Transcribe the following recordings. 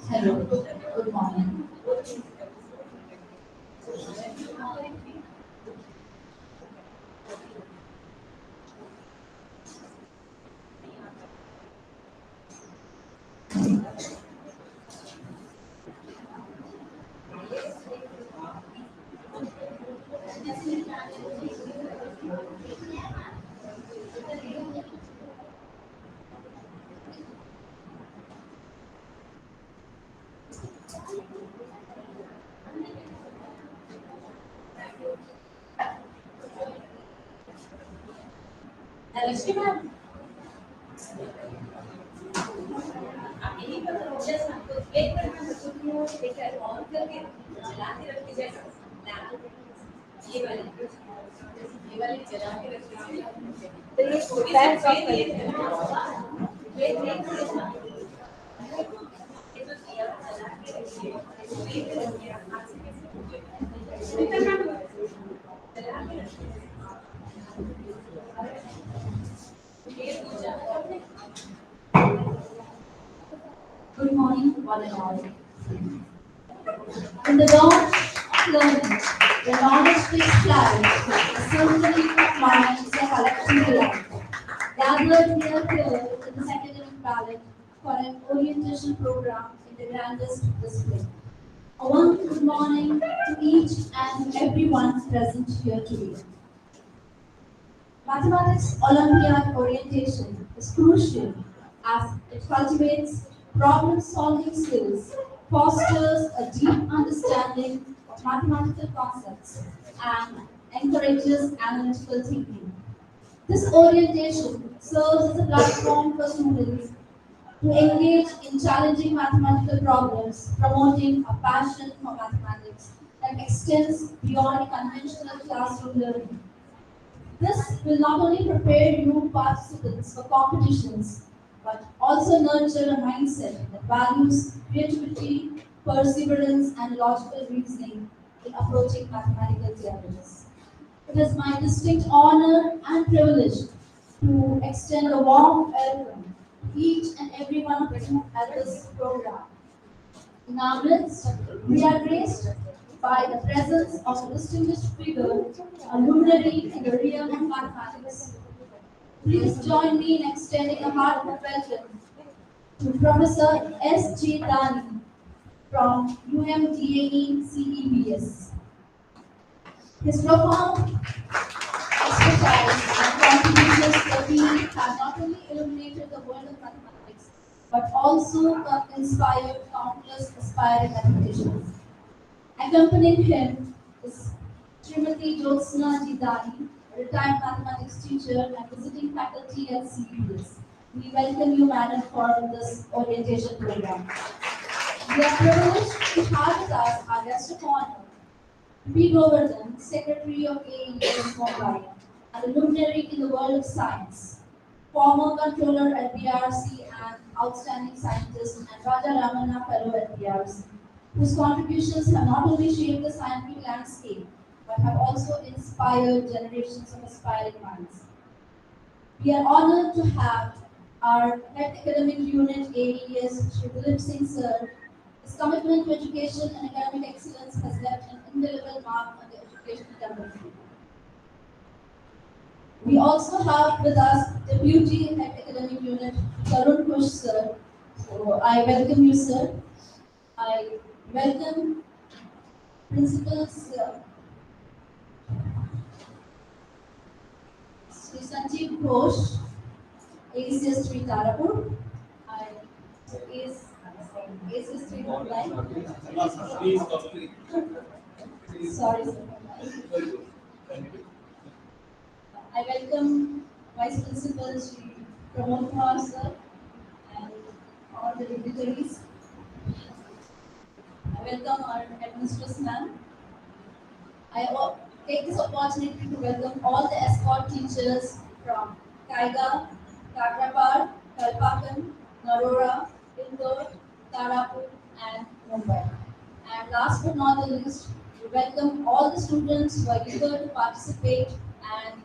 Hello, good morning. Alexi ma'am, यही पर process आपको एक बार मैं बच्चों को देखा ऑन करके चला के रख दीजिएगा ये वाले चला के रख दीजिएगा तो ये छोटा सा वेट नहीं करना ये तो दिया चला के रखिए वेट रखिए हाथ से कैसे चला के रखिए ये पूजा Good morning, one and all. In the dawn of learning, the knowledge takes flight, the certainty of minds are collecting delight. Gathered here in the secondary ballot for an orientation program in the grandest display. A wonderful good morning to each and everyone present here today. Mathematics Olympiad orientation is crucial as it cultivates problem-solving skills, fosters a deep understanding of mathematical concepts, and encourages analytical thinking. This orientation serves as a platform for students to engage in challenging mathematical problems, promoting a passion for mathematics that extends beyond conventional classroom learning. This will not only prepare you participants for competitions, but also nurture a mindset that values creativity, perseverance, and logical reasoning in approaching mathematical challenges. It is my distinct honor and privilege to extend a warm welcome to each and every one of you at this program. In our midst, we are graced by the presence of a distinguished figure, a luminary in the realm of mathematics. Please join me in extending a heartfelt welcome to Professor S. J. Dani from UMDAE CEBS. His profound expertise and contributions to the field have not only illuminated the world of mathematics, but also inspired countless aspiring mathematicians. Accompanying him is Srimati Jyotsna Jidani, a retired mathematics teacher and visiting faculty at CBS. We welcome you, madam, for this orientation program. We are privileged to have with us our guest of honor, P. Govardhan, Secretary of AES Mumbai, and a luminary in the world of science, former controller at BRC and outstanding scientist, and Raja Ramana Fellow at BRC, whose contributions have not only shaped the scientific landscape, but have also inspired generations of aspiring minds. We are honored to have our head academic unit AES, Shri Dilip Singh Sir. His commitment to education and academic excellence has left an indelible mark on the educational development. We also have with us Deputy Head Academic Unit, Tarun Kush Sir. So I welcome you, sir. I welcome Principals Sri Sanjeev Ghosh, ACS 3 Tarapur. I is ACS 3 Mumbai. Sorry, sir. I welcome Vice Principal Sri Pramod Kumar sir and all the dignitaries. I welcome our headmistress ma'am. Take this opportunity to welcome all the escort teachers from Kaiga, Kagrapar, Kalpakan, Narora, Indore, Tarapur, and Mumbai. And last but not the least, we welcome all the students who are eager to participate and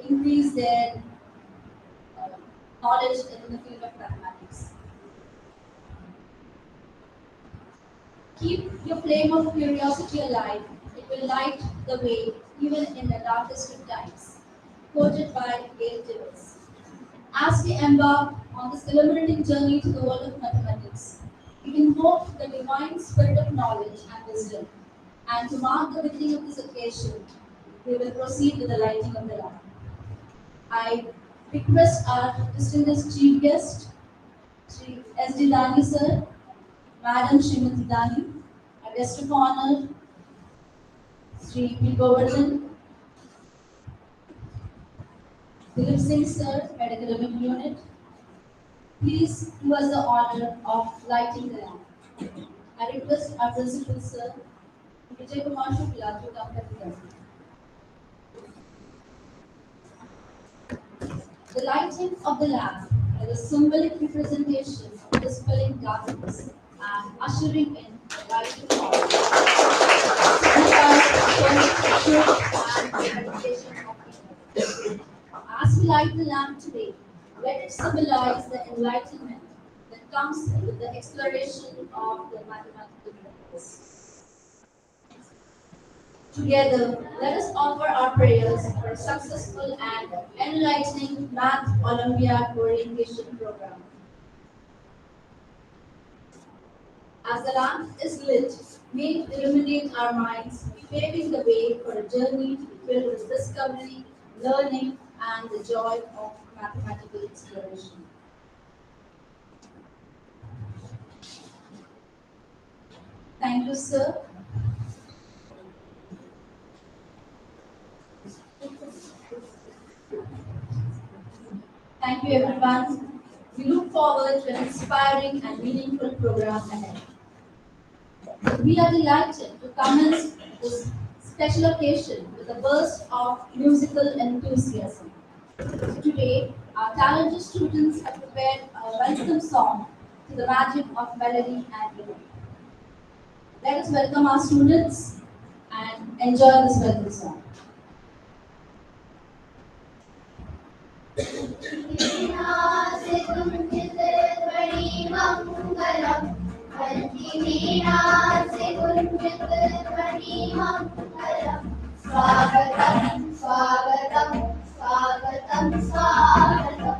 increase their uh, knowledge in the field of mathematics. Keep your flame of curiosity alive. It will light the way even in the darkest of times. Quoted by Gail Davis. As we embark on this illuminating journey to the world of mathematics, we invoke the divine spirit of knowledge and wisdom. And to mark the beginning of this occasion, we will proceed with the lighting of the lamp. I request our distinguished chief guest, Sri S.D. Dani sir, Madam Srimati Dani, our guest of honor, Sri P. Govardhan, Dilip Singh sir, Head Academic Unit, please do us the honor of lighting the lamp. I request our principal sir, Vijay Kumar Shukla, to come to the lighting of the lamp is a symbolic representation of dispelling darkness and ushering in the light of God. And meditation of people. As we light the lamp today, let it symbolize the enlightenment that comes with the exploration of the mathematical universe. Together, let us offer our prayers for a successful and enlightening Math Olympiad orientation program. As the lamp is lit, may it illuminate our minds, paving the way for a journey to be filled with discovery, learning, and the joy of mathematical exploration. Thank you, sir. Thank you, everyone. We look forward to an inspiring and meaningful program ahead. We are delighted to commence this special occasion with a burst of musical enthusiasm. Today, our talented students have prepared a welcome song to the magic of melody and rhythm. Let us welcome our students and enjoy this welcome song. स्वागतं स्वागतं स्वागतं स्वागतं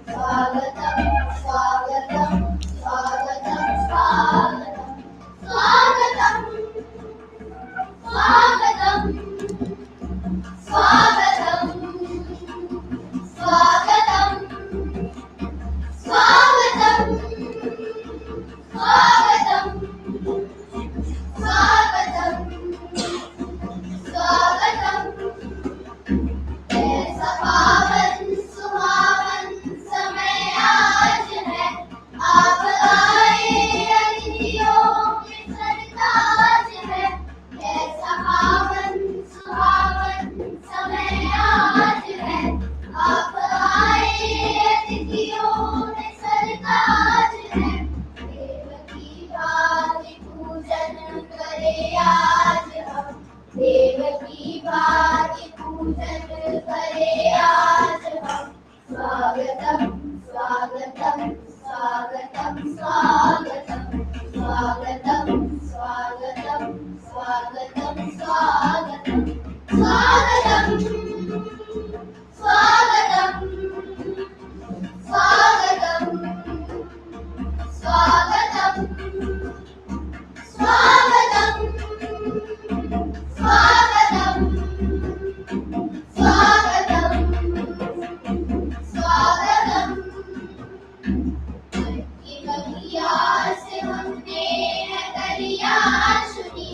स्वागतं स्वागतं स्वागतं स्वागतं स्वागतं स्वागतं स्वागतं स्वागतं स्वागतं स्वागतं स्वागतं ऐसा पावन सुहावन समय आज है आप आए अतिथियों के सरताज है ऐसा पावन सुहावन समय आज है आप आए अतिथियों के सरताज है देव की भांति पूजन करे आज हम देव की भांति पूजन करे आज हम स्वागतम स्वागतम स्वागतम स्वागतम स्वागतम स्वागतम स्वागतम स्वागतम स्वागतम स्वागतम स्वागतम स्वागतम स्वागतम स्वागतम स्वागतम स्वागतम की बगिया से हमने है कलिया चुनी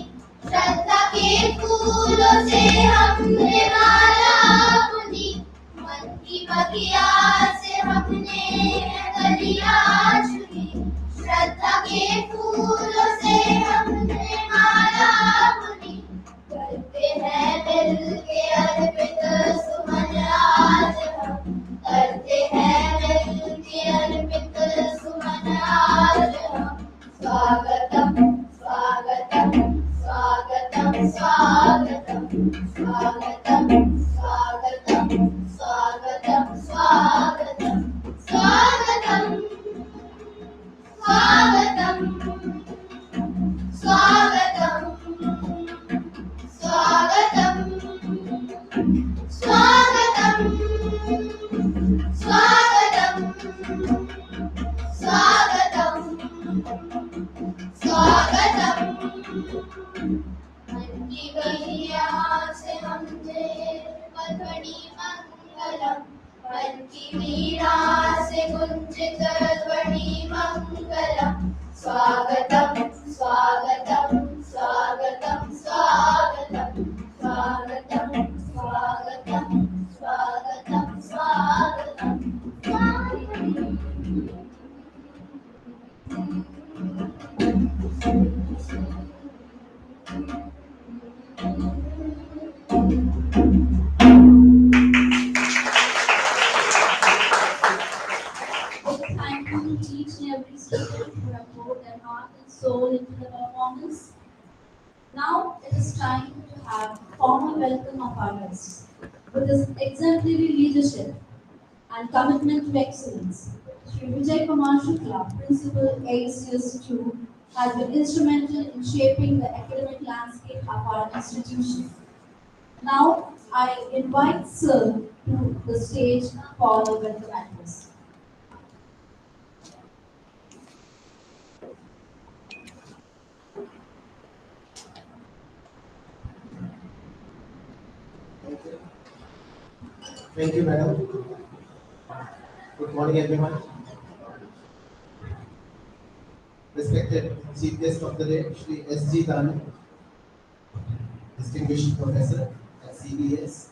श्रद्धा के फूलों से हमने माला बुनी मन की बगिया से हमने है कलिया चुनी श्रद्धा के फूलों से हमने माला बुनी करते हैं मिल के अर्पित सुमन आज हम करते हैं मिल मंगलम मन की वीणा से गुंजित ध्वनि मंगलम स्वागतम स्वागतम स्वागतम स्वागतम स्वागतम स्वागतम स्वागतम स्वागतम Big thank you to each and every student who have poured their heart and soul into the performance. Now it is time to have formal welcome of our guests. With his exemplary leadership and commitment to excellence, Sri Vijay Kumar Shukla, Principal ACS 2, has been instrumental in shaping the academic landscape of our institution. Now I invite Sir to the stage for the welcome address. Thank you. Thank you, madam. Good morning, everyone. Respected Chief Guest of the Day, Shri S.G. Dani, Distinguished Professor at CBS,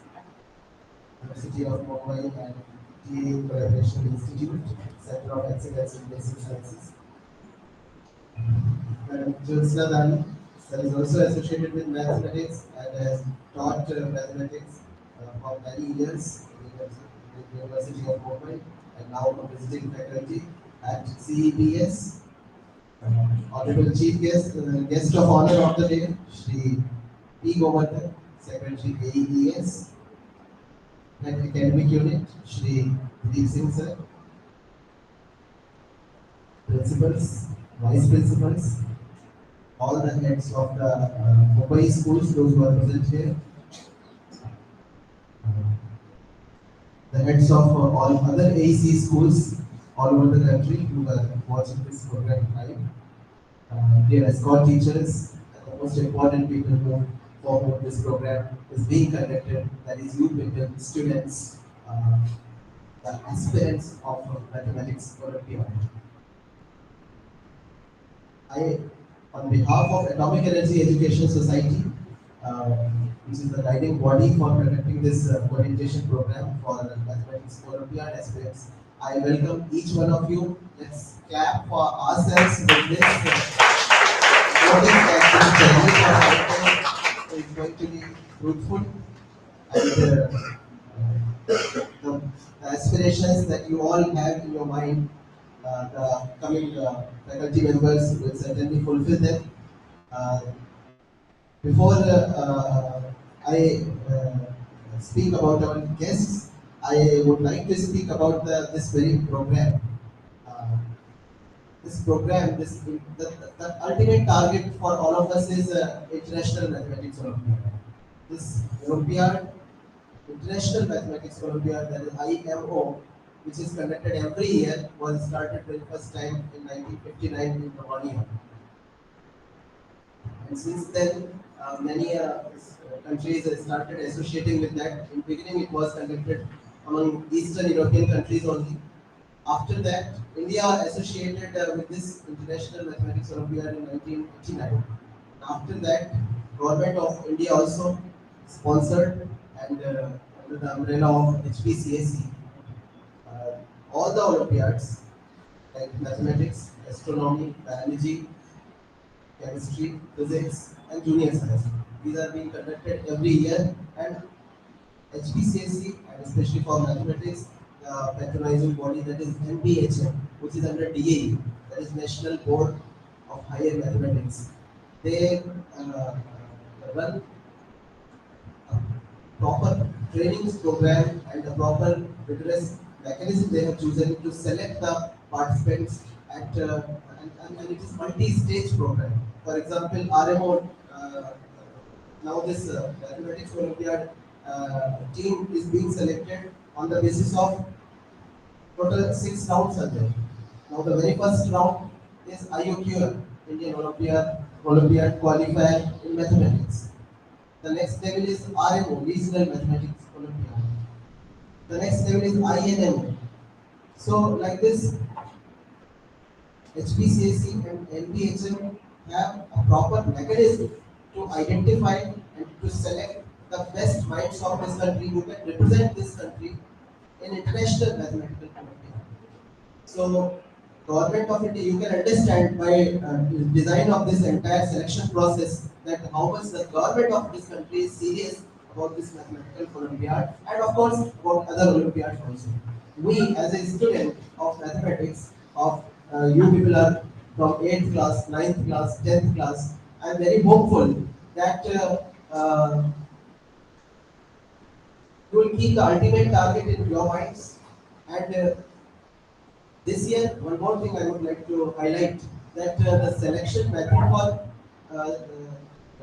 University of Mumbai and TA Collaboration Institute, Center of Excellence in Basic Sciences. Madam Jyotsna Dani, that is also associated with mathematics and has taught mathematics for many years in the University of Mumbai and now a visiting faculty at CEPS. Honorable Chief Guest of Honor of the Day, Shri P. Govardhan, Secretary AES, and Academic Unit, Shri Deep Singh Sir, Principals, Vice Principals, all the heads of the Mumbai schools, those who are present here, the heads of all other AEC schools all over the country who are watching this program live, dear escort teachers, and the most important people who for whom this program is being conducted, that is you people, students, the aspirants of mathematics Olympiad. I, on behalf of Atomic Energy Education Society, which is the guiding body for conducting this orientation program for mathematics Olympiad aspirants, I welcome each one of you. Let's clap for ourselves with this voting that this journey for lifetime is going to be fruitful and the aspirations that you all have in your mind, the coming faculty members will certainly fulfill them. Uh, Before I speak about our guests, I would like to speak about this very program. Uh, this program, the ultimate target for all of us is International Mathematics Olympiad. This Olympiad, International Mathematics Olympiad, that is IMO, which is conducted every year, was started for the first time in 1959 in Romania. And since then, many countries started associating with that. In beginning, it was conducted among Eastern European countries only. After that, India associated with this International Mathematics Olympiad in 1989. After that, Government of India also sponsored and under the umbrella of HPCAC, all the Olympiads like mathematics, astronomy, biology, chemistry, physics, and junior science. These are being conducted every year, and HPCSC, and especially for mathematics, the patronizing body that is NBHM, which is under DAE, that is National Board of Higher Mathematics. They run a proper training program and a proper rigorous mechanism they have chosen to select the participants at and it is multi-stage program. For example, RMO now this mathematics Olympiad team is being selected on the basis of total 6 rounds are there. Now the very first round is IOQR, Indian Olympiad qualifier in mathematics. The next level is RMO, Regional Mathematics Olympiad. The next level is INM. So like this, HPCAC and NPHM have a proper mechanism to identify and to select the best minds of this country who can represent this country in international mathematical community. So, government of India, you can understand by design of this entire selection process that how much the government of this country is serious about this mathematical Olympiad and of course about other Olympiads also. We as a student of mathematics, of you people are from 8th class, 9th class, 10th class, I am very hopeful that you will keep the ultimate target in your minds and this year, one more thing I would like to highlight that the selection method for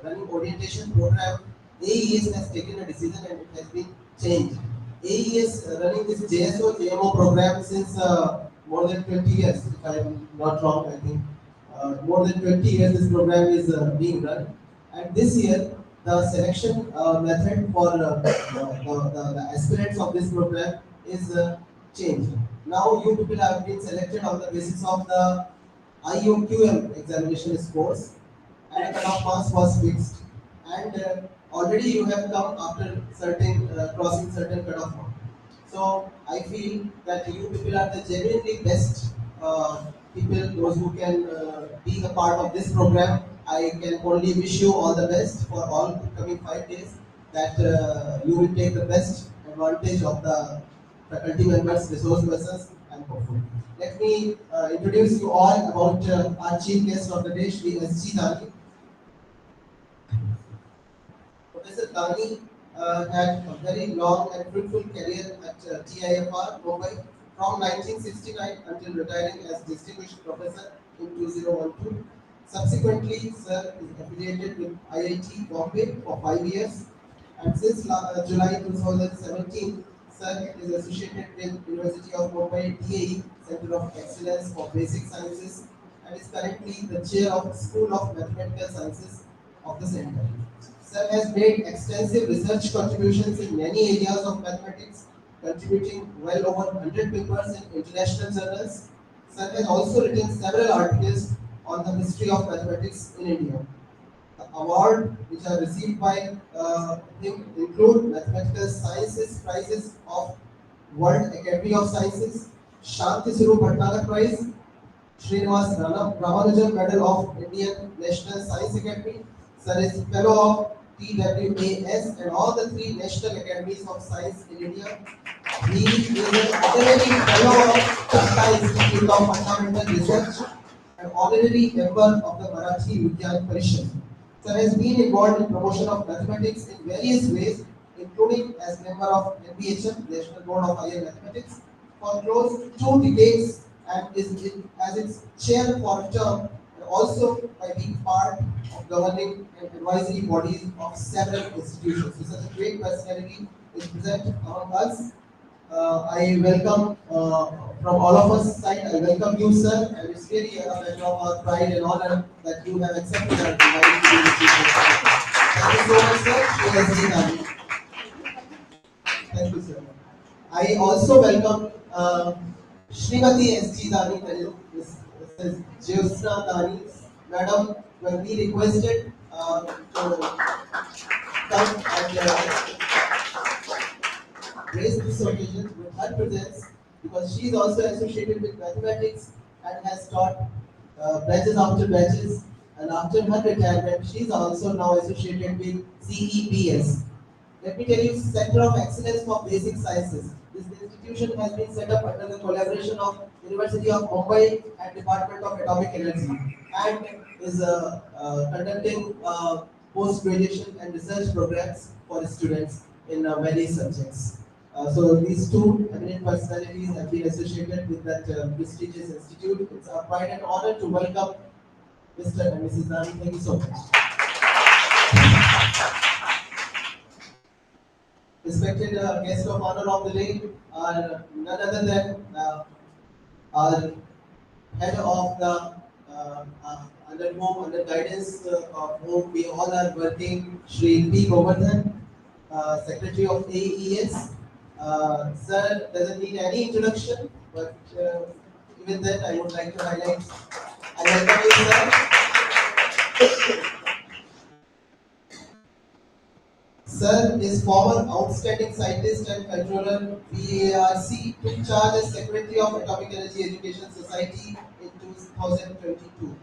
running orientation program, AES has taken a decision and it has been changed. AES running this JSO JMO program since more than 20 years, if I am not wrong, I think more than 20 years this program is being run. And this year, the selection method for the aspirants of this program is changed. Now you people have been selected on the basis of the IOQM examination scores and a cutoff marks was fixed and already you have come after certain crossing certain cutoff mark. So I feel that you people are the genuinely best people, those who can be the part of this program. I can only wish you all the best for all coming 5 days. That you will take the best advantage of the faculty members, resource persons, and hopeful. Let me introduce you all about our chief guest of the day, Shri S.G. Dani. Professor Dani had a very long and fruitful career at TIFR, Mumbai from 1969 until retiring as distinguished professor in 2012. Subsequently, Sir is affiliated with IIT Bombay for 5 years and since July 2017, Sir is associated with University of Mumbai DAE Center of Excellence for Basic Sciences and is currently the chair of School of Mathematical Sciences of the center. Sir has made extensive research contributions in many areas of mathematics, contributing well over 100 papers in international journals. Sir has also written several articles on the history of mathematics in India. The award which are received by him include Mathematical Sciences Prizes of World Academy of Sciences, Shanti Swarup Bhatnagar Prize, Srinivas Ramanujan Medal of Indian National Science Academy. Sir is fellow of TWAS and all the three National Academies of Science in India. He is an honorary fellow of Tata Institute of Fundamental Research and honorary member of the Marathi Vigyan Parishad. Sir has been involved in promotion of mathematics in various ways, including as member of NBHM, National Board of Higher Mathematics, for close to 2 decades and as its chair for a term, and also by being part of governing and advisory bodies of several institutions. So such a great personality is present among us. I welcome from all of us side. I welcome you, sir, and it's really a matter of our pride and honor that you have accepted our invite to be the chief guest. Thank you so much, sir. Thank you, sir. I also welcome Srimati S.G. Dani, Mrs. Jyosna Dani, madam, when we requested to come and grace this occasion with her presence because she is also associated with mathematics and has taught batches after batches. And after her retirement, she is also now associated with CEPS. Let me tell you, Center of Excellence for Basic Sciences. This institution has been set up under the collaboration of University of Mumbai and Department of Atomic Energy and is conducting post-graduation and research programs for students in many subjects. So these two eminent personalities have been associated with that prestigious institute. It's our pride and honor to welcome Mr. and Mrs. Dani. Thank you so much. Respected guest of honor of the day are none other than our head of the under guidance of whom we all are working, Shri P. Govardhan, Secretary of AES, Sir doesn't need any introduction, but even then I would like to highlight. I welcome you, sir. Sir is former outstanding scientist and controller VARC, took charge as Secretary of Atomic Energy Education Society in 2022.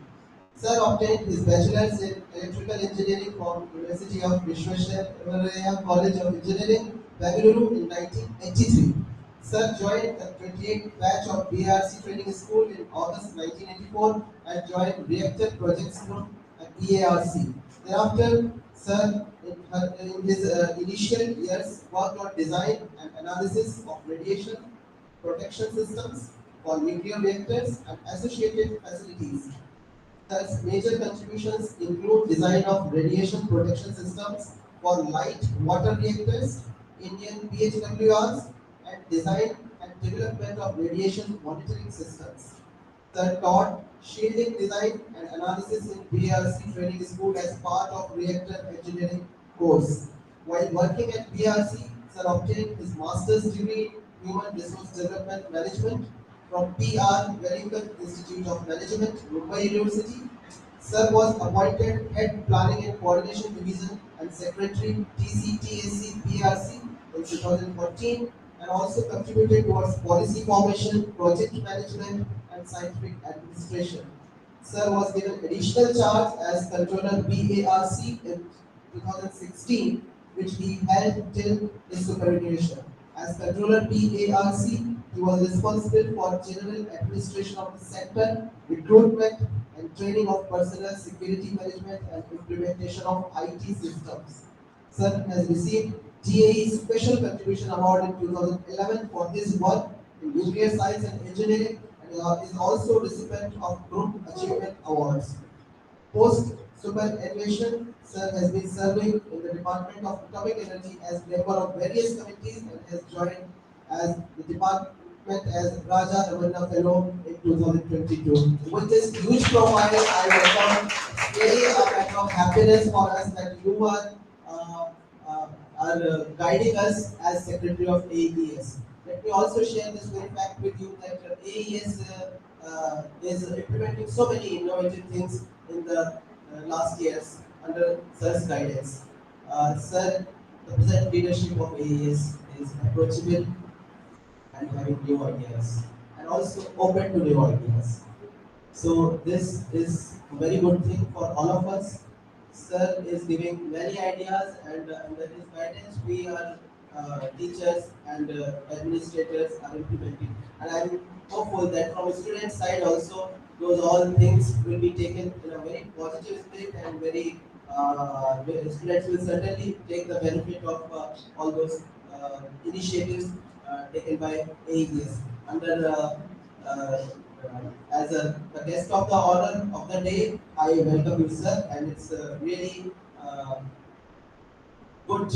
Sir obtained his bachelor's in electrical engineering from University of Visvesvaraya College of Engineering, Bengaluru in 1983. Sir joined the 28th batch of BRC Training School in August 1984 and joined Reactor Projects Group at BARC. Thereafter, Sir, in his initial years, worked on design and analysis of radiation protection systems for nuclear reactors and associated facilities. Thus, major contributions include design of radiation protection systems for light water reactors, Indian PHWRs, and design and development of radiation monitoring systems. Sir taught shielding design and analysis in BRC training school as part of reactor engineering course. While working at BRC, Sir obtained his master's degree in Human Resource Development Management from PR Velikar Institute of Management, Mumbai University. Sir was appointed Head Planning and Coordination Division and Secretary TCTSC PRC in 2014 and also contributed towards policy formation, project management, and scientific administration. Sir was given additional charge as Controller BARC in 2016, which he held till his superannuation. As Controller BARC, he was responsible for general administration of the sector, recruitment and training of personnel, security management, and implementation of IT systems. Sir has received GAE Special Contribution Award in 2011 for his work in nuclear science and engineering and is also recipient of Group Achievement Awards. Post superannuation, Sir has been serving in the Department of Atomic Energy as member of various committees and has joined as the department as Raja Ramanna Fellow in 2022. With this huge profile, I welcome. It's really a matter of happiness for us that you uh, guiding us as Secretary of AES. Let me also share this very fact with you that AES is implementing so many innovative things in the last years under Sir's guidance. Sir, the present leadership of AES is approachable and having new ideas and also open to new ideas. So this is a very good thing for all of us. Sir is giving many ideas and under his guidance we are teachers and administrators are implementing. And I'm hopeful that from student side also those all things will be taken in a very positive spirit and very students will certainly take the benefit of all those initiatives taken by AES. Under as the guest of the honor of the day, I welcome you, sir, and it's really good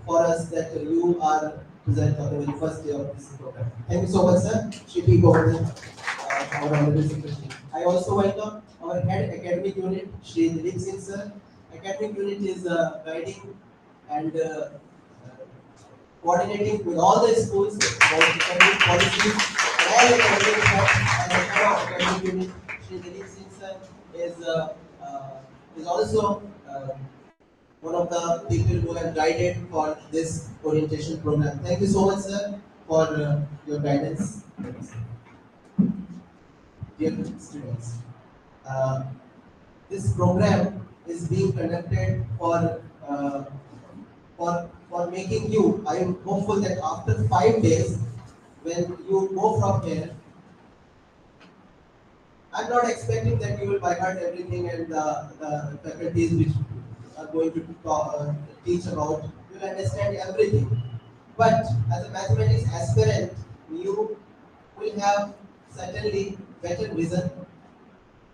for us that you are present on the very first day of this program. Thank you so much, sir. Shri Govind, our honorable secretary. I also welcome our head academic unit, Shri Dilip Singh, sir. Academic unit is guiding and coordinating with all the schools about academic policies and academic health and the head of academic unit, Shri Dilip Singh, sir, is also one of the people who have guided for this orientation program. Thank you so much, sir, for your guidance. Dear students, uh, this program is being conducted for making you. I am hopeful that after 5 days, when you go from here, I'm not expecting that you will by heart everything and the faculties which are going to teach about, you will understand everything. But as a mathematics aspirant, you will have certainly better vision.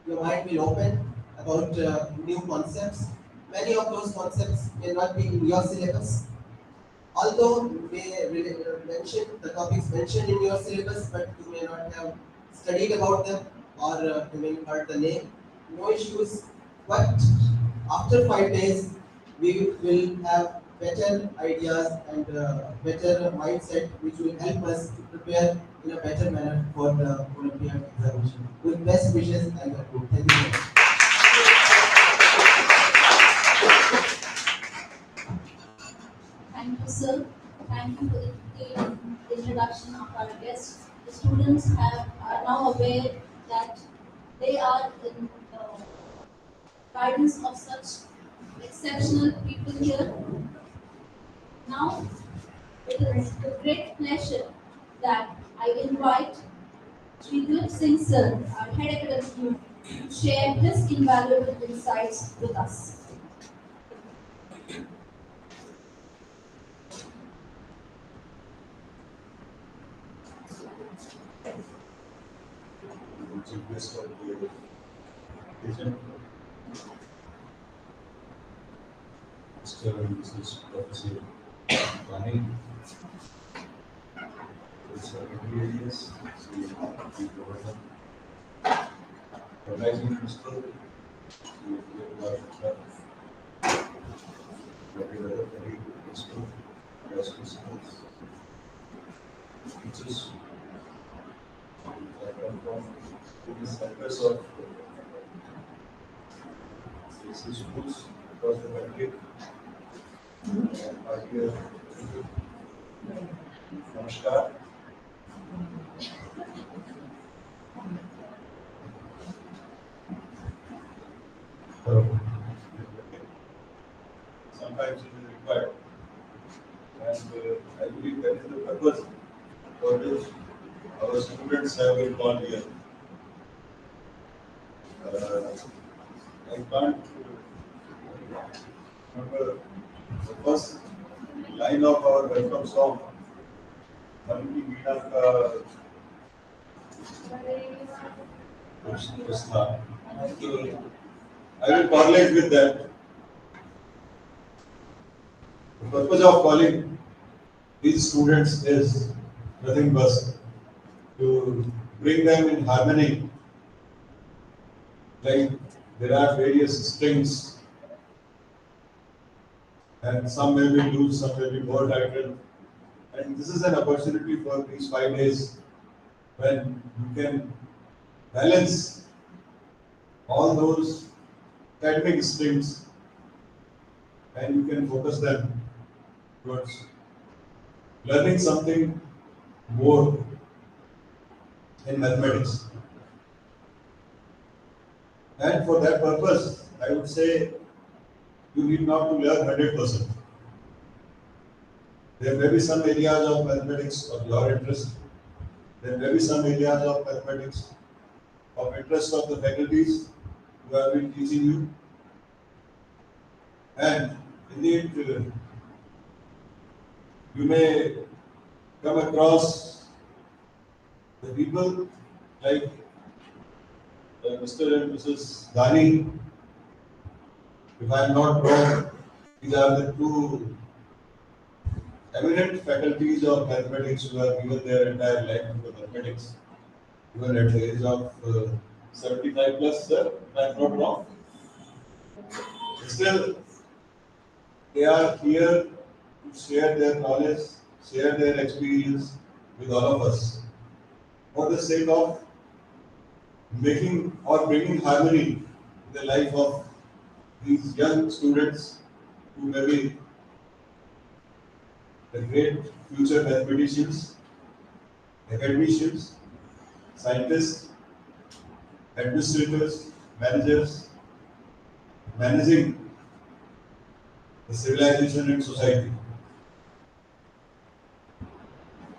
Your mind will open about new concepts. Many of those concepts may not be in your syllabus, although you may mention the topics mentioned in your syllabus, but you may not have studied about them or you may have heard the name. No issues. But after 5 days, we will have better ideas and better mindset which will help us to prepare in a better manner for the Olympiad examination. With best wishes, I conclude. Thank you so much. Thank you, sir. Thank you for the detailed introduction of our guests. The students are now aware that they are in the guidance of such exceptional people here. Now, it is with great pleasure that I invite Sri Dilip Singh sir, our head academic unit, to share his invaluable insights with us. Chief guest of the occasion, Mr. and Mrs. Professor Vani, Professor Olympiad, Sri Governor, Organizing Minister, Sri Olympiad, every other colleague, principal, vice principals, teachers, that come from various sectors of CSC schools across the country, and our dear Namaskar. So, sometimes it is required, and I believe that is the purpose for which our students have been called here. I can't remember the first line of our welcome song. मन की वीणा का कुछ था. So, I will correlate with that. The purpose of calling these students is nothing but to bring them in harmony. Like there are various strings, and some may be loose, some may be more tightened. And this is an opportunity for these 5 days when you can balance all those academic strings and you can focus them towards learning something more in mathematics. And for that purpose, I would say you need not to learn 100%. There may be some areas of mathematics of your interest. There may be some areas of mathematics of interest of the faculties who have been teaching you. And indeed, you may come across the people like Mr. and Mrs. Dani. If I am not wrong, these are the two eminent faculties of mathematics who have given their entire life to mathematics, even at the age of 75 plus, sir, if I am not wrong. Still, they are here to share their knowledge, share their experience with all of us for the sake of making or bringing harmony in the life of these young students who may be the great future mathematicians, academicians, scientists, administrators, managers, managing the civilization and society.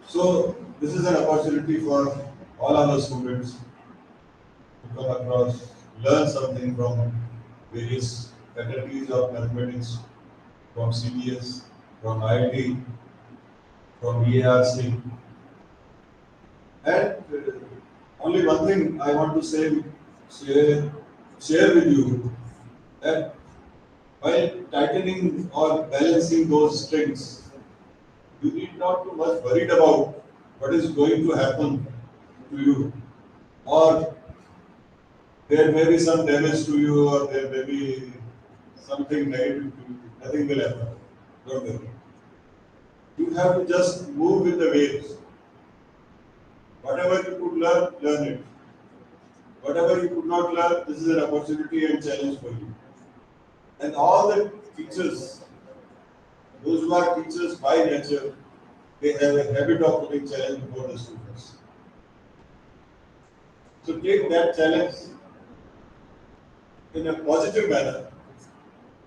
So this is an opportunity for all our students to come across, learn something from various faculties of mathematics, from CBS, from IIT, from EARC. And only one thing I want to say, share with you that while tightening or balancing those strings, you need not to much worried about what is going to happen to you, or there may be some damage to you, or there may be something negative to you. Nothing will happen. Don't worry. You have to just move with the waves. Whatever you could learn, learn it. Whatever you could not learn, this is an opportunity and challenge for you. And all the teachers, those who are teachers by nature, they have a habit of putting challenge before the students. So take that challenge in a positive manner,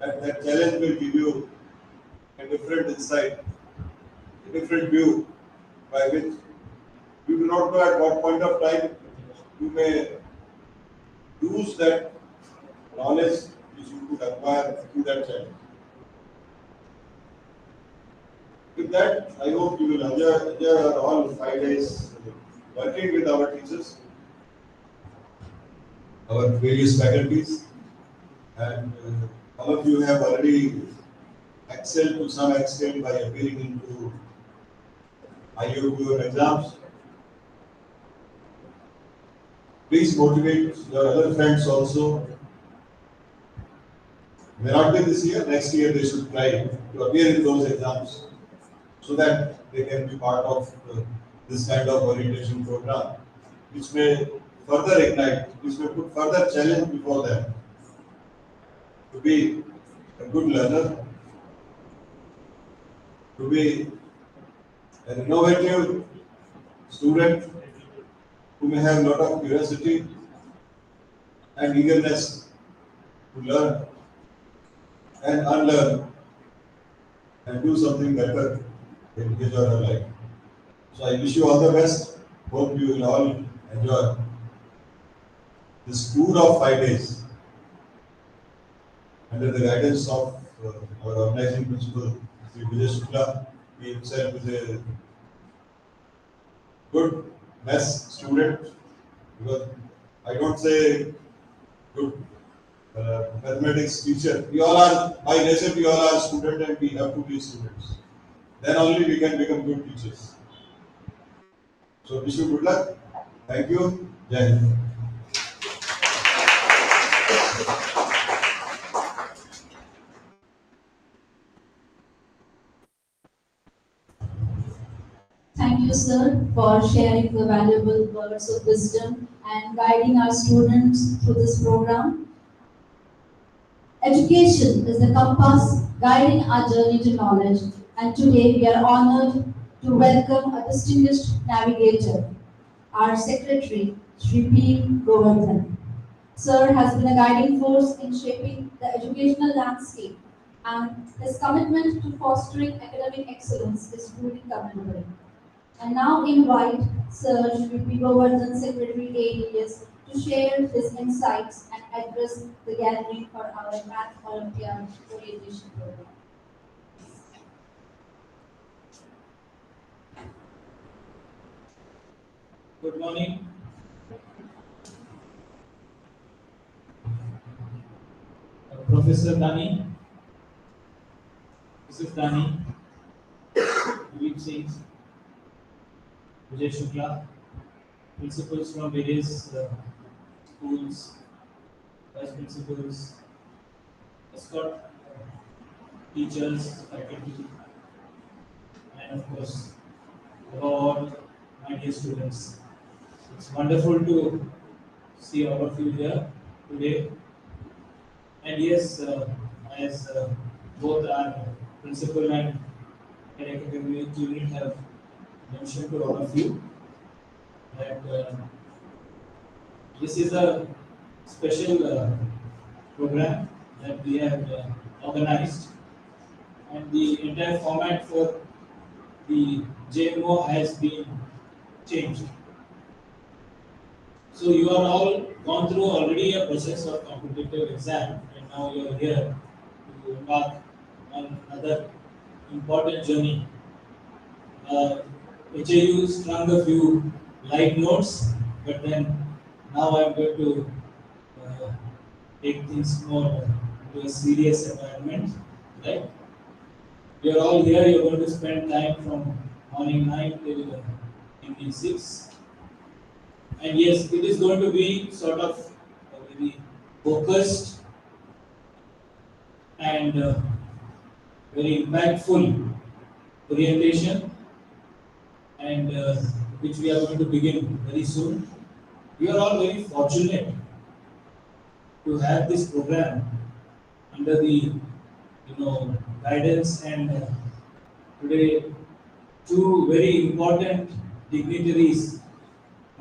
and that challenge will give you a different insight, a different view by which you do not know at what point of time you may use that knowledge which you could acquire through that challenge. With that, I hope you will enjoy all 5 days working with our teachers, our various faculties, and all of you have already excelled to some extent by appearing into IOQ exams. Please motivate your other friends also. May not be this year, next year they should try to appear in those exams so that they can be part of this kind of orientation program, which may further ignite, which may put further challenge before them to be a good learner, to be an innovative student who may have a lot of curiosity and eagerness to learn and unlearn and do something better in his or her life. So I wish you all the best. Hope you will all enjoy this tour of 5 days under the guidance of our organizing principal, Sri Vijay Shukla. He himself is a good maths student, because I don't say good mathematics teacher. We all are, by nature, we all are students and we have to be students. Then only we can become good teachers. So wish you good luck. Thank you. Jai Hind. Thank you, sir, for sharing the valuable words of wisdom and guiding our students through this program. Education is the compass guiding our journey to knowledge, and today we are honored to welcome a distinguished navigator, our secretary, Sri P. Govardhan. Sir has been a guiding force in shaping the educational landscape, and his commitment to fostering academic excellence is truly commendable. I now invite Sir Shri P. Govardhan, Secretary AES, to share his insights and address the gathering for our Math Olympiad orientation program. Good morning. Professor Dani, Mrs. Dani, Deep Singh, Vijay Shukla, principals from various schools, vice principals, escort teachers, faculty, and of course, above all, my dear students. It's wonderful to see all of you here today. And yes, as both our principal and academic unit have mentioned to all of you, that this is a special program that we have organized, and the entire format for the JMO has been changed. So you are all gone through already a process of competitive exam, and now you are here to embark on another important journey. HAU strung a few light notes, but then now I'm going to uh, take things more to a serious environment, right? You are all here. You're going to spend time from morning 9 till evening 6. And yes, it is going to be sort of a very focused and very impactful orientation, and which we are going to begin very soon. We are all very fortunate to have this program under the guidance and today two very important dignitaries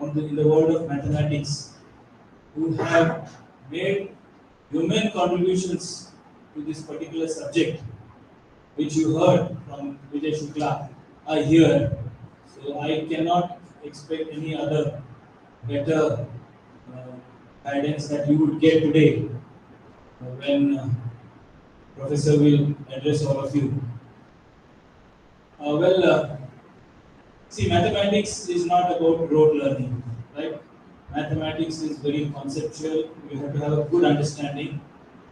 in the world of mathematics who have made human contributions to this particular subject, which you heard from Vijay Shukla, are here. So I cannot expect any other better guidance that you would get today when Professor will address all of you. See, mathematics is not about rote learning, right? Mathematics is very conceptual. You have to have a good understanding.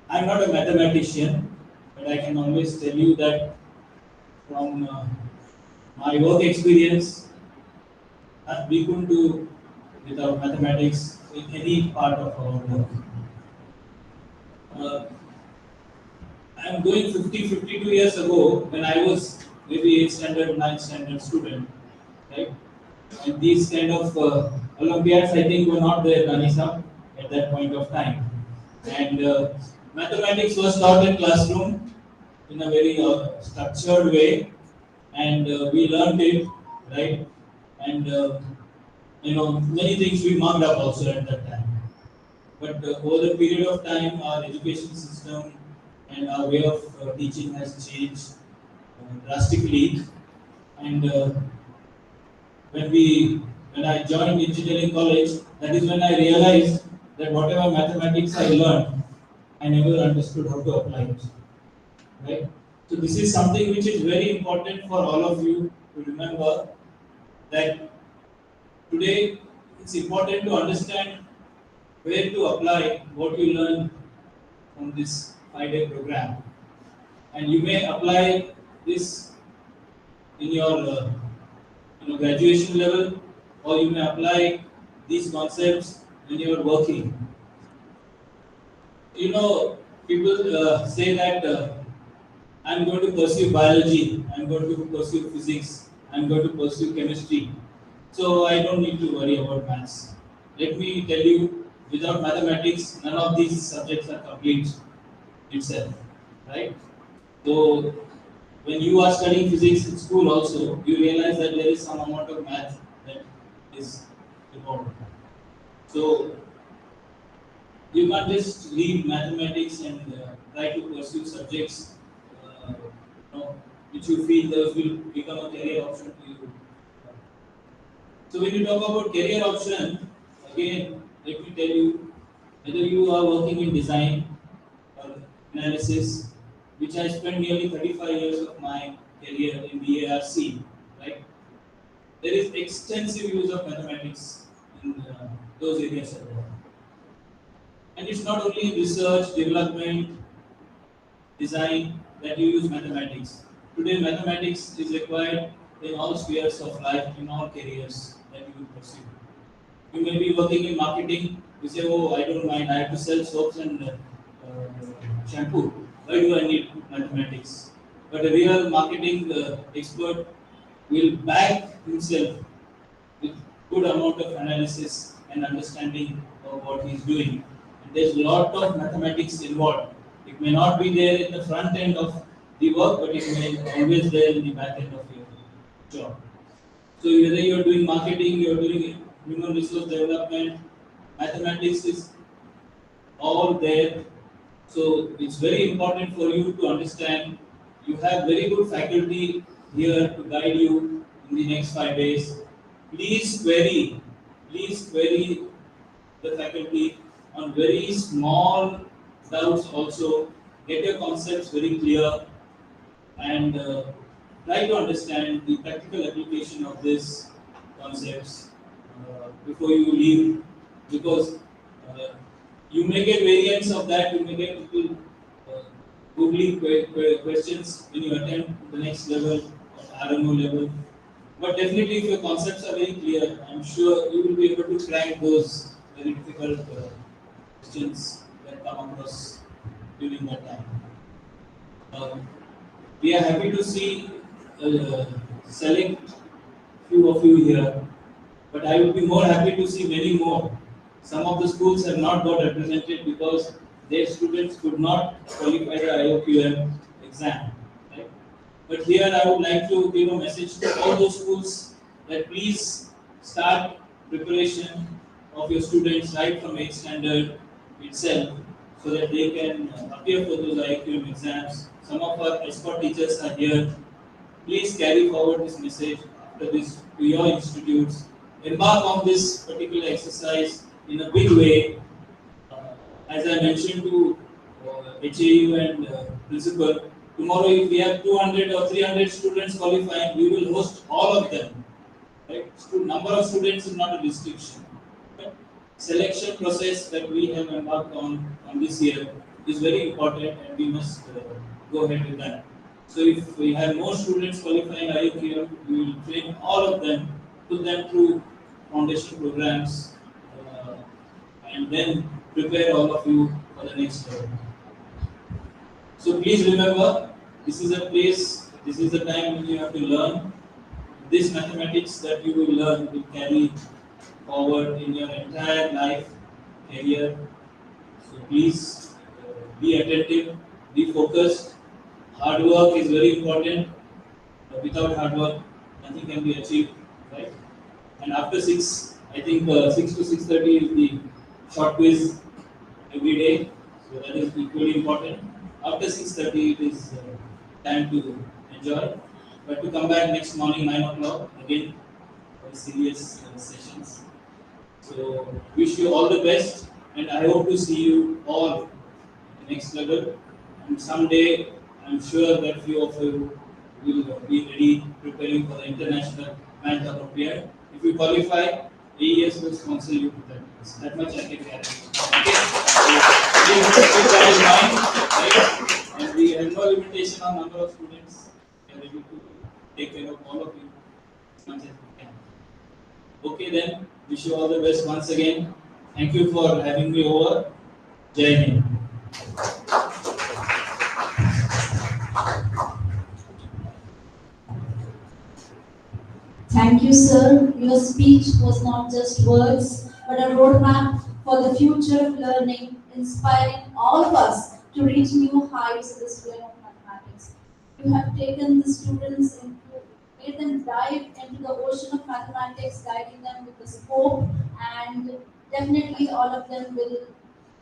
I'm not a mathematician, but I can always tell you that from my work experience, we couldn't do without mathematics in any part of our work. Uh, I'm going 52 years ago when I was maybe 8th standard, 9th standard student, right? And these kind of Olympiads, I think, were not there, Danisa, at that point of time. And mathematics was taught in classroom in a very structured way, and we learned it, right? And many things we marked up also at that time. But over the period of time, our education system and our way of teaching has changed drastically. And when we when I joined engineering college, that is when I realized that whatever mathematics I learned, I never understood how to apply it. Right? So this is something which is very important for all of you to remember that today it's important to understand where to apply what you learn from this 5-day program. And you may apply this in your graduation level, or you may apply these concepts when you are working. People say that I'm going to pursue biology, I'm going to pursue physics, I'm going to pursue chemistry, so I don't need to worry about maths. Let me tell you, without mathematics, none of these subjects are complete itself, right? So when you are studying physics in school also, you realize that there is some amount of math that is involved. So you can't just leave mathematics and try to pursue subjects which you feel those will become a career option to you. So when you talk about career option, again, let me tell you, whether you are working in design or analysis, which I spent nearly 35 years of my career in BARC, right? There is extensive use of mathematics in those areas as well. And it's not only in research, development, design that you use mathematics. Today, mathematics is required in all spheres of life, in all careers that you will pursue. You may be working in marketing. You say, "Oh, I don't mind. I have to sell soaps and shampoo. Why do I need mathematics?" But a real marketing expert will back himself with good amount of analysis and understanding of what he is doing. And there's a lot of mathematics involved. It may not be there in the front end of the work, but it may always there in the back end of your job. So whether you're doing marketing, you're doing human resource development, mathematics is all there. So it's very important for you to understand you have very good faculty here to guide you in the next 5 days. Please query the faculty on very small doubts also. Get your concepts very clear and try to understand the practical application of these concepts before you leave, because you may get variants of that, you may get people googling questions when you attempt the next level or RMO level. But definitely, if your concepts are very clear, I'm sure you will be able to crack those very difficult questions that come across during that time. We are happy to see select few of you here, but I would be more happy to see many more. Some of the schools have not got represented because their students could not qualify the IOQM exam. Right? But here I would like to give a message to all those schools that please start preparation of your students right from 8th standard itself so that they can appear for those IOQM exams. Some of our expert teachers are here. Please carry forward this message after this to your institutes. Embark on this particular exercise in a big way. As I mentioned to HAU and principal, tomorrow if we have 200 or 300 students qualifying, we will host all of them. Right? Number of students is not a restriction. Right? Selection process that we have embarked on this year is very important, and we must go ahead with that. So if we have more students qualifying IUQM, we will train all of them, put them through foundation programs, uh, and then prepare all of you for the next level. So please remember, this is a place, this is the time when you have to learn. This mathematics that you will learn will carry forward in your entire life, career. So please be attentive, be focused. Hard work is very important. Without hard work, nothing can be achieved, right? And after 6, I think 6 to 6:30 is the short quiz every day, so that is equally important. After 6:30, it is time to enjoy. But to come back next morning 9 o'clock again for serious sessions. So wish you all the best, and I hope to see you all at the next level. And someday, I'm sure that few of you will be ready preparing for the international math Olympiad. If you qualify, AES will sponsor you to that place. That much I can guarantee. Okay? So keep that in mind, right? And we have no limitation on number of students. We are ready to take care of all of you as much as we can. Okay then, wish you all the best once again. Thank you for having me over. Jai Hind. Thank you, sir. Your speech was not just words, but a roadmap for the future of learning, inspiring all of us to reach new heights in this realm of mathematics. You have taken the students and made them dive into the ocean of mathematics, guiding them with the scope, and definitely all of them will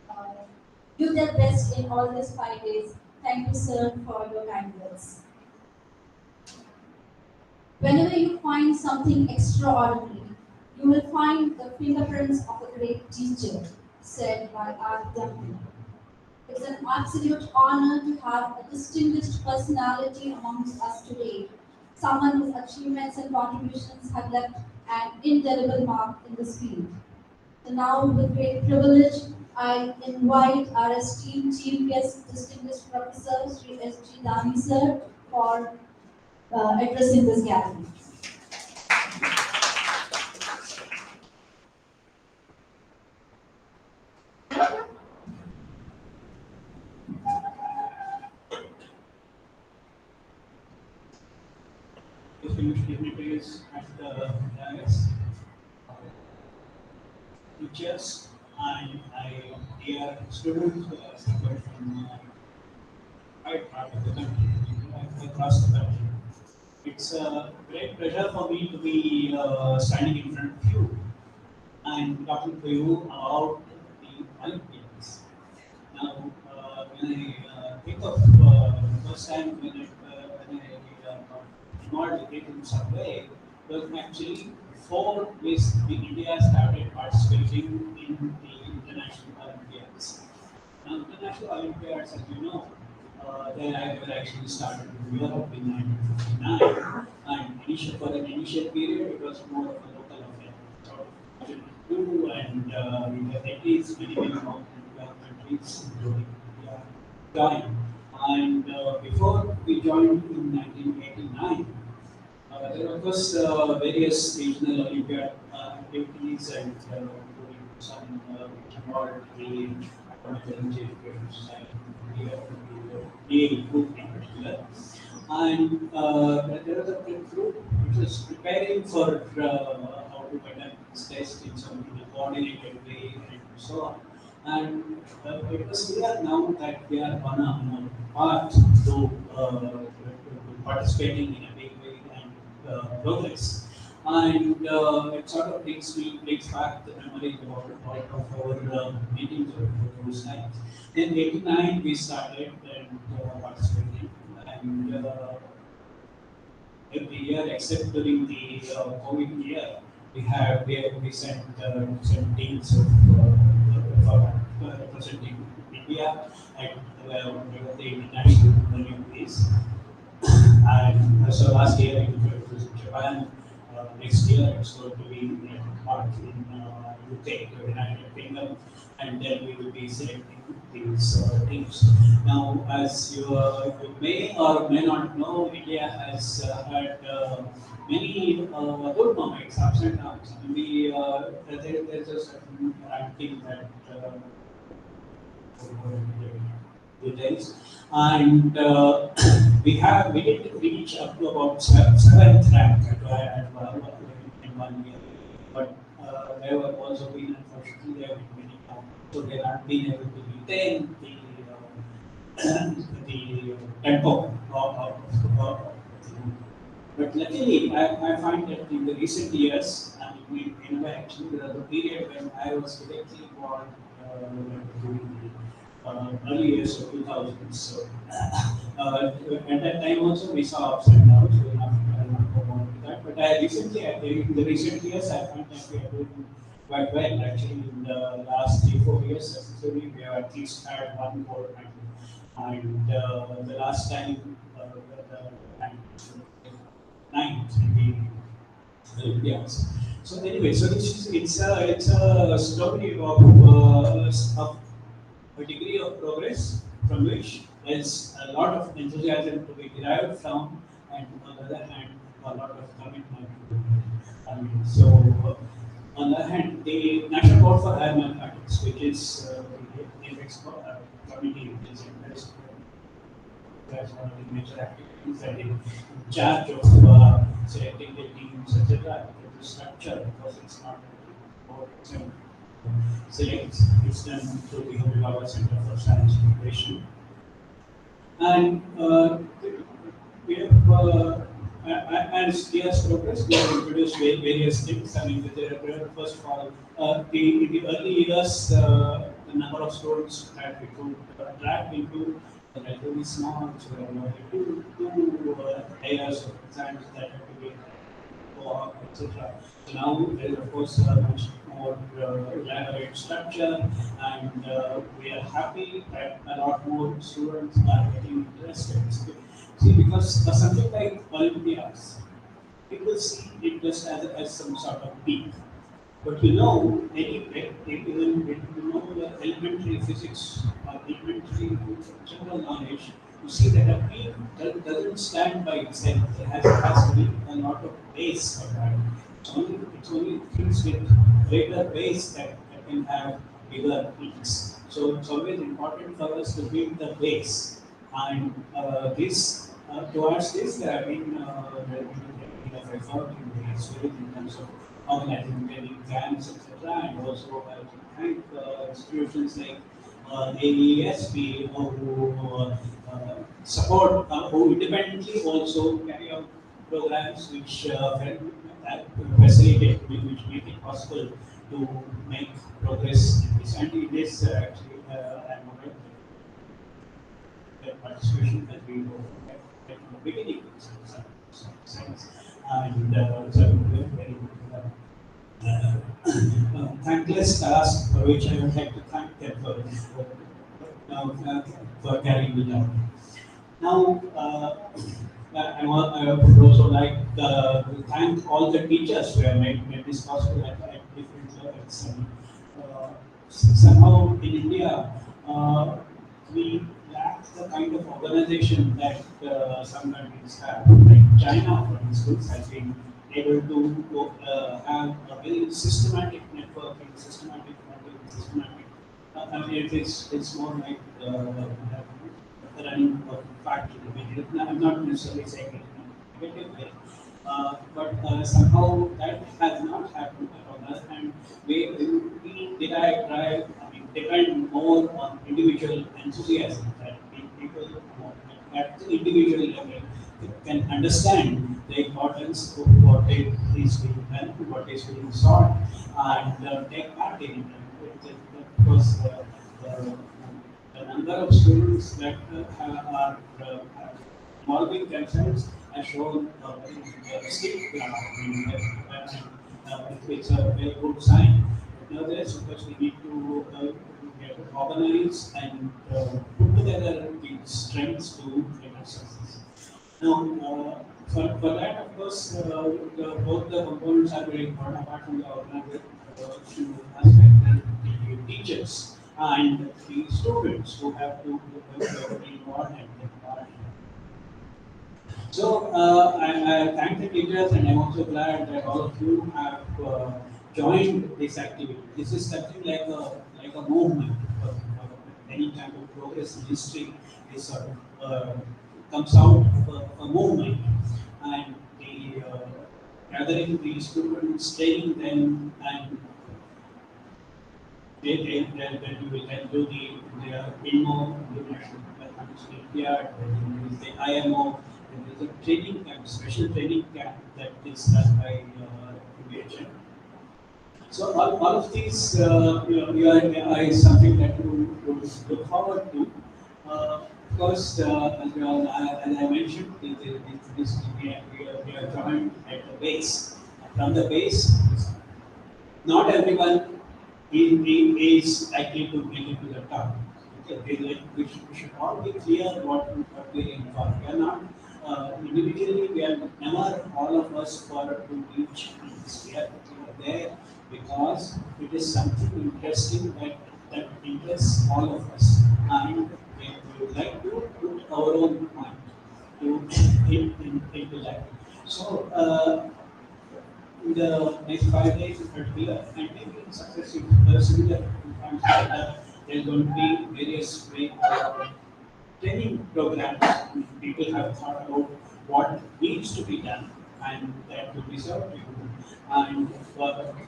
uh, do their best in all these 5 days. Thank you, sir, for your kind words. Whenever you find something extraordinary, you will find the fingerprints of a great teacher, said by Art Duncan. It's an absolute honor to have a distinguished personality amongst us today, someone whose achievements and contributions have left an indelible mark in this field. So now, with great privilege, I invite our esteemed chief guest, distinguished Professor Sri S.G. Dani sir, for addressing this gathering. Distinguished dignitaries at the dais, teachers, and dear students who are seated from right part of the country, across the country. It's a great pleasure for me to be standing in front of you and talking to you about the Olympiads. Now, when I think of the first time when I involved in some way, was actually before this, the India started participating in the international Olympiads. Now, international Olympiads, as you know, they were actually started in Europe in 1959, and for an initial period, it was more of a local affair. So, and we have at least many more countries, including India, joined. And before we joined in 1989, there were of course various regional Olympiad activities and including some which involved the academic education society, the MOOP in particular. And there was a group which was preparing for how to conduct this test in some in a coordinated way and so on. And it was clear now that we are on a path to participating in a big way and progress. And it sort of brings back the memory about all of our meetings of those times. In '89 we started and participating, and every year except during the COVID year, we sent teams of representing India at the international Olympiads. And so last year it was in Japan. Next year it's going to be in March in UK, the United Kingdom, and then we will be selecting these teams. Now, as you may or may not know, India has had many good moments, ups and downs. And there's a certain ranking that details. And we did reach up to about seventh rank in 1 year. But there were also been, unfortunately, there have been many so they have not been able to retain the tempo but luckily, I find that in the recent years, I mean, in a way, actually, there was a period when I was directly involved during the early years of 2000s. So, at that time also, we saw ups and downs. We will not go on to that. But in the recent years, I find that we are doing quite well. Actually, in the last 3-4 years, successively, we have at least had one gold medal. And the last time, ninth in the Olympiads. So anyway, so it's a story of a degree of progress from which there's a lot of enthusiasm to be derived from, and on the other hand, a lot of commitment. I mean, so on the other hand, the National Board for Higher Mathematics, which is the apex committee, which is that's one of the major activities that is in charge of selecting the teams, etc. The structure, because it's not board itself selects, it's done through the Olympiad Center for Science Innovation. And we have, as years progress, we have introduced various things. I mean, first of all, in the early years, the number of students that we could attract into relatively small, so there were two areas of exams that have to be co-op, etc. So now there is of course a much more elaborate structure, and we are happy that a lot more students are getting interested. See, because something like Olympiads, people see it just as some sort of peak. But you know, even when you know the elementary physics or elementary general knowledge, you see that a peak doesn't stand by itself. It has to be a lot of base for that. It's only things with greater base that can have bigger peaks. So it's always important for us to build the base. And towards this, there have been of effort in the spirit in terms of organizing many camps, etc. And also I would thank institutions like AESP who support, who independently also carry out programs which facilitate, which make it possible to make progress in this. And it is actually, I'm aware that participation has been from the beginning in some sense. And so very thankless task for which I would like to thank them for carrying it out. Now, I would also like to thank all the teachers who have made this possible at different levels. And, somehow in India, we lack the kind of organization that some countries have. Like China, for instance, has been able to have a very systematic networking, systematic. I mean, it's more like running a factory. I'm not necessarily saying it in a negative way, but somehow that has not happened on us, and we depend more on individual enthusiasm that people at the individual level can understand the importance of what is being done, what is being sought, and take part in it. Because the, the number of students that are involving themselves has shown very steep graph. It's a very good sign. Nevertheless, of course, we need to get organize and put together the strengths to get success. Now, for that, of course, both the components are very important apart from the organizational aspect and the teachers and the students who have to be involved and take part. So I thank the teachers, and I'm also glad that all of you have joined this activity. This is something like a movement. Any kind of progress in history is sort of comes out of a movement, and the gathering the students, training them, and then you will then do the INMO, International Mathematics Olympiad, then there is the IMO, then there is a training camp, special training camp that is done by UHM. So all of these is something that you would look forward to. Of course, as I mentioned, we are joined at the base. From the base, not everyone is likely to make it to the top. Okay, we should all be clear what we aim for. We are not individually. We are never all of us for to reach peace. We are there because it is something interesting that interests all of us, and we would like to put our own point to into that. So. In the next 5 days in particular, and maybe in successive similar times later, there's going to be various training programs. People have thought about what needs to be done, and that will be served to you. And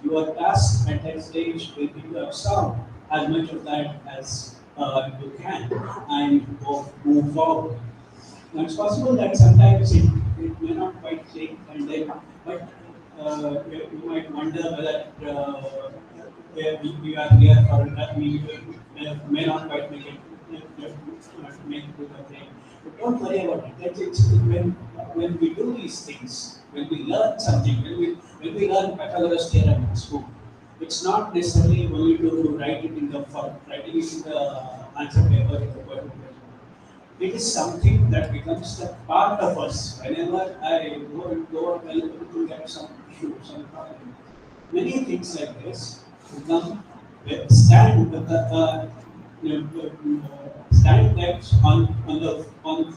your task at that stage will be to absorb as much of that as you can and move forward. Now, it's possible that sometimes it may not quite click, and then, but you might wonder whether we are here for that. We may not quite make it to the thing. But don't worry about it. When we do these things, when we learn something, when we learn Pythagoras theorem in school, it's not necessarily only to write it in the writing it in the answer paper in the question. It is something that becomes a part of us. Whenever I go and look at some issue, some problem, many things like this become stand that on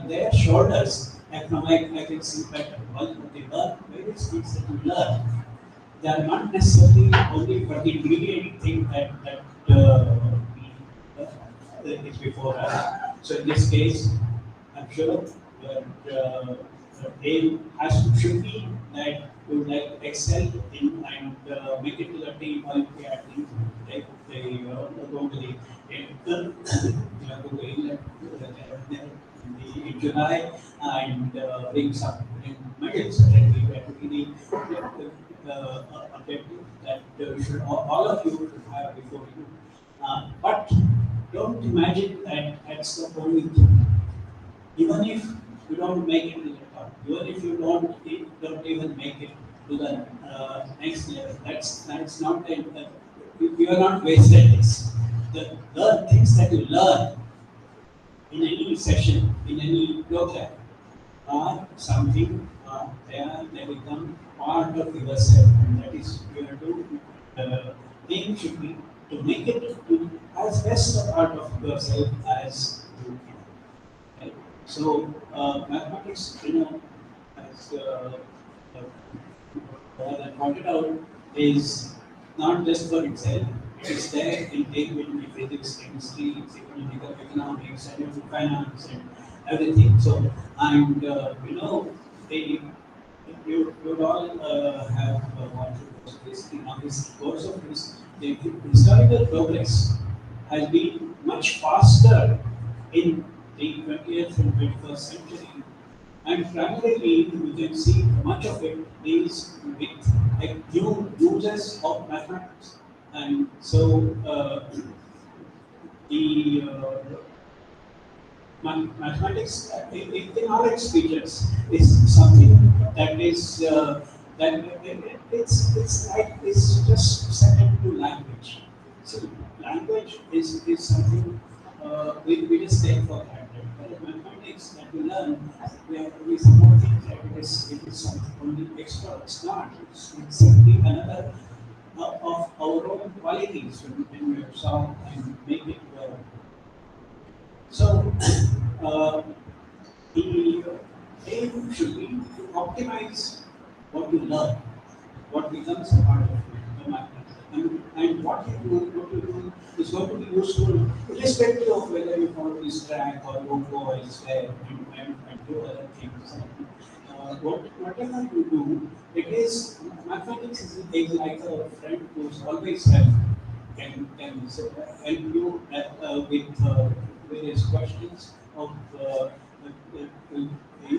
their shoulders. I can see better. All they learn, various things that you learn, they are not necessarily only for the immediate thing is before us. So in this case, I'm sure that the aim should be that you would like to excel in and make it to the team Olympiad team. They go to the England in July and bring some medals. And we have to be the objective that all of you should have before you. But don't imagine that that's the only thing. Even if you don't make it to the top, even if you don't even make it to the next level, that's not you are not wasted this. The things that you learn in any session, in any program, are something they become part of yourself, and that is your aim should be to make it to as best a part of yourself as you can. Right? So mathematics, as I pointed out, is not just for itself. It is there in physics, chemistry, economics, and finance, and everything. So, and they, you all have gone through this. Now, this course of this, the historical progress has been much faster in the 20th and 21st century, and primarily we can see much of it deals with like new uses of mathematics. And so the mathematics in our experience is something that is that it's just second to language. So language is something we just take for granted. But mathematics that we learn, we somehow think that it is something only extra. It's not. It's simply another of our own qualities when we solve and make it. So, uh, the aim should be to optimize what you learn, what becomes a part of the mathematics. And what you do is going to be useful irrespective of whether you follow this track or go for elsewhere and do other things. Whatever you do, it is mathematics is like a friend who's always can help you with various questions of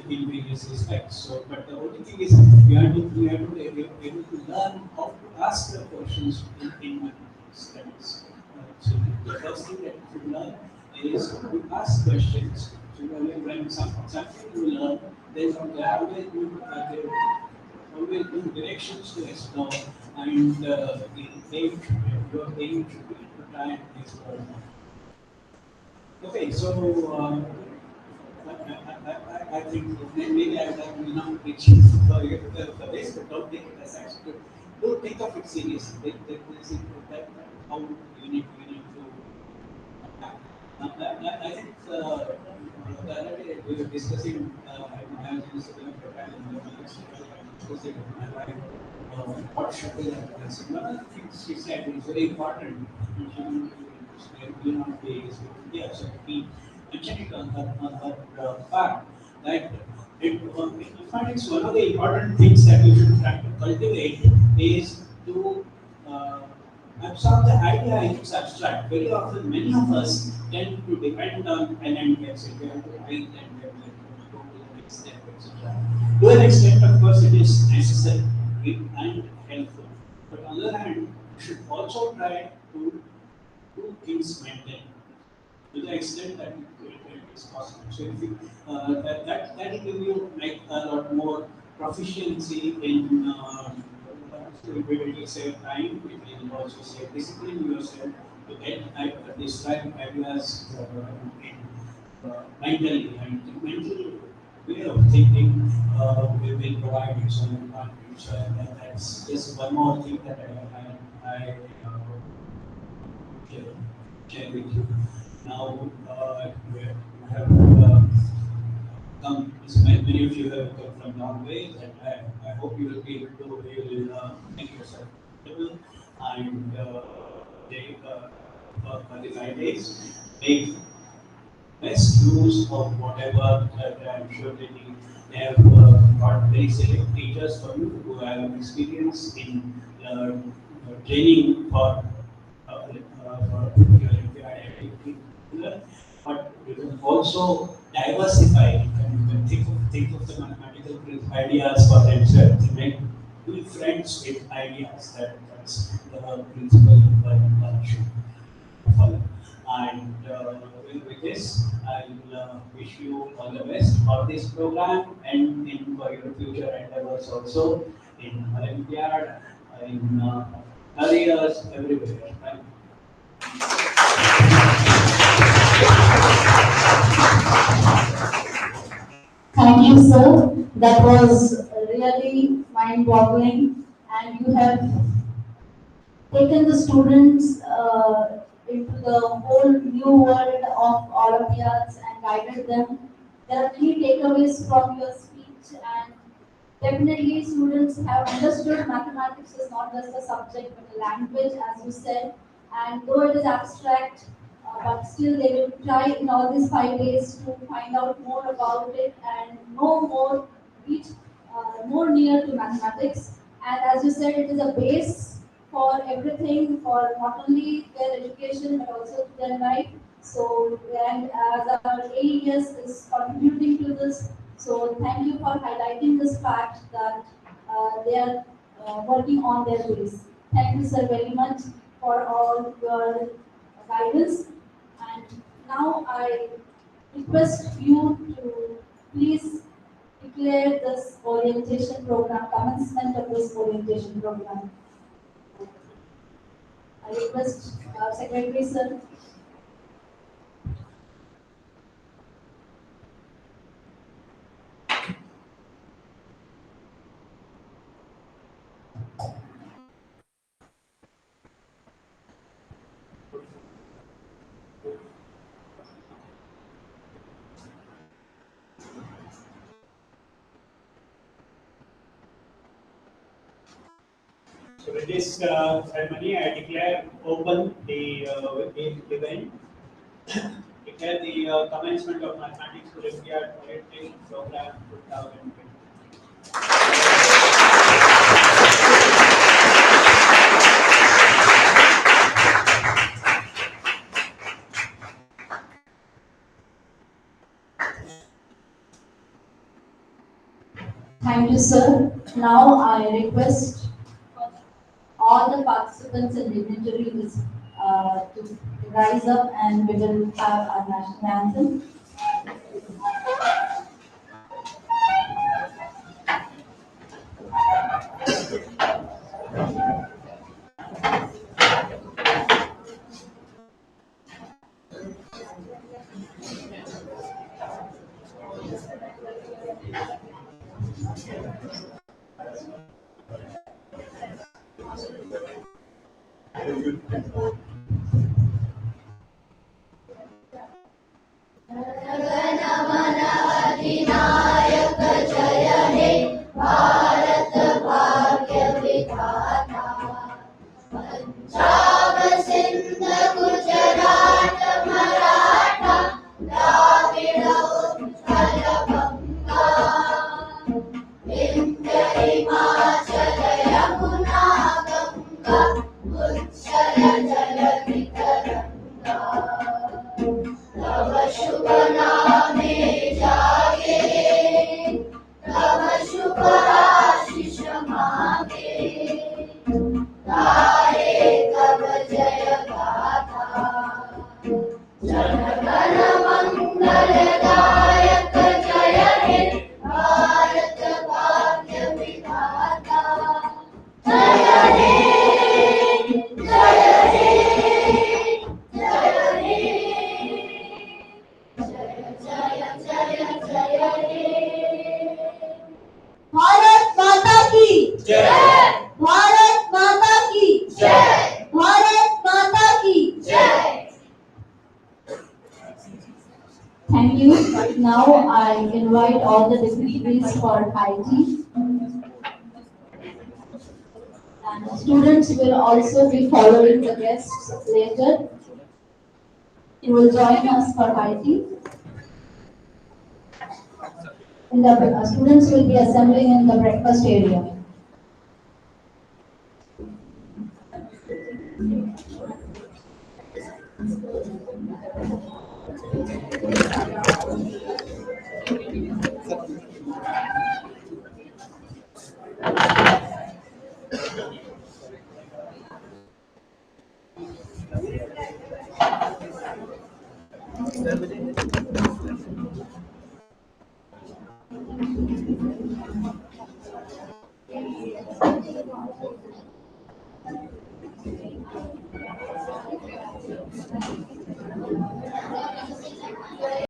in various respects. So, but the only thing is you have to be able to learn how to ask the questions in mathematics. That is, so the first thing that you learn is to ask questions. So when something you learn, then from there always new directions to explore, and your aim should be to try and explore more. Okay, so I think maybe I will not reach the base, but don't take it as actually. Don't think of it seriously. That how you need to I think the other day we were discussing, I was discussing my wife, what should be the answer. One of the things she said is very important. She will not be yeah, so we mentioned it on her part that in fact it's one of the important things that you should try to cultivate is to uh, absorb the idea in its abstract. Very often, many of us tend to depend on pen and pencil. We have to write and we have to go to the next step, etc. To an extent, of course, it is necessary and helpful. But on the other hand, you should also try to do things mentally to the extent that it is possible. So if you, that will give you like a lot more proficiency in it will save time, it will also save discipline yourself to get describe ideas mentally, and the mental way of thinking will provide its own advantage. So that's just one more thing that I share, share with you. Now, we have come, many of you have come from Norway, and I hope you will be able to make yourself comfortable and take for the 5 days, make best use of whatever that I'm sure they need. They have got very select teachers for you who have experience in training for your Olympiad activity. But you can also diversify. You can think of the mathematical ideas for themselves. You make be friends with ideas. That's the principle one should follow. And with this, I will wish you all the best for this program and in for your future endeavors also in Olympiad, in careers, everywhere. Thank Thank you, sir. That was really mind-boggling, and you have taken the students into the whole new world of Olympiads and guided them. There are many takeaways from your speech, and definitely students have understood mathematics is not just a subject but a language, as you said. And though it is abstract, but still they will try in all these 5 days to find out more about it and know more, reach more near to mathematics. And as you said, it is a base for everything, for not only their education but also to their life. So, and as our AES is contributing to this, so thank you for highlighting this fact that they are working on their base. Thank you, sir, very much for all your guidance. And now I request you to please declare this orientation program, commencement of this orientation program. I request Secretary, sir. So with this ceremony, I declare open the event. Declare the commencement of Mathematics Olympiad Orientation Program 2020. Thank you, sir. Now I request all the participants and dignitaries to rise up and we will have our national anthem. अधिनायक जय हे भारत भाग्य विधाता पंजाब सिंध गुजरात मराठा द्राविड़ उत्कल बंगा विंध्य हिमाचल यमुना गंगा उच्चल जलधि तरंगा तव शुभ नामे जागे तव शुभ आशीष मांगे गाए तव जय गाथा जन गण मंगल दायक जय हे भारत भाग्य विधाता जय हे जय हे जय हे जय जय जय हे भारत माता की जय भारत माता की जय भारत माता की जय Thank you. Now I invite all the dignitaries for high tea. And students will also be following the guests later. You will join us for high tea. Students will be assembling in the breakfast area.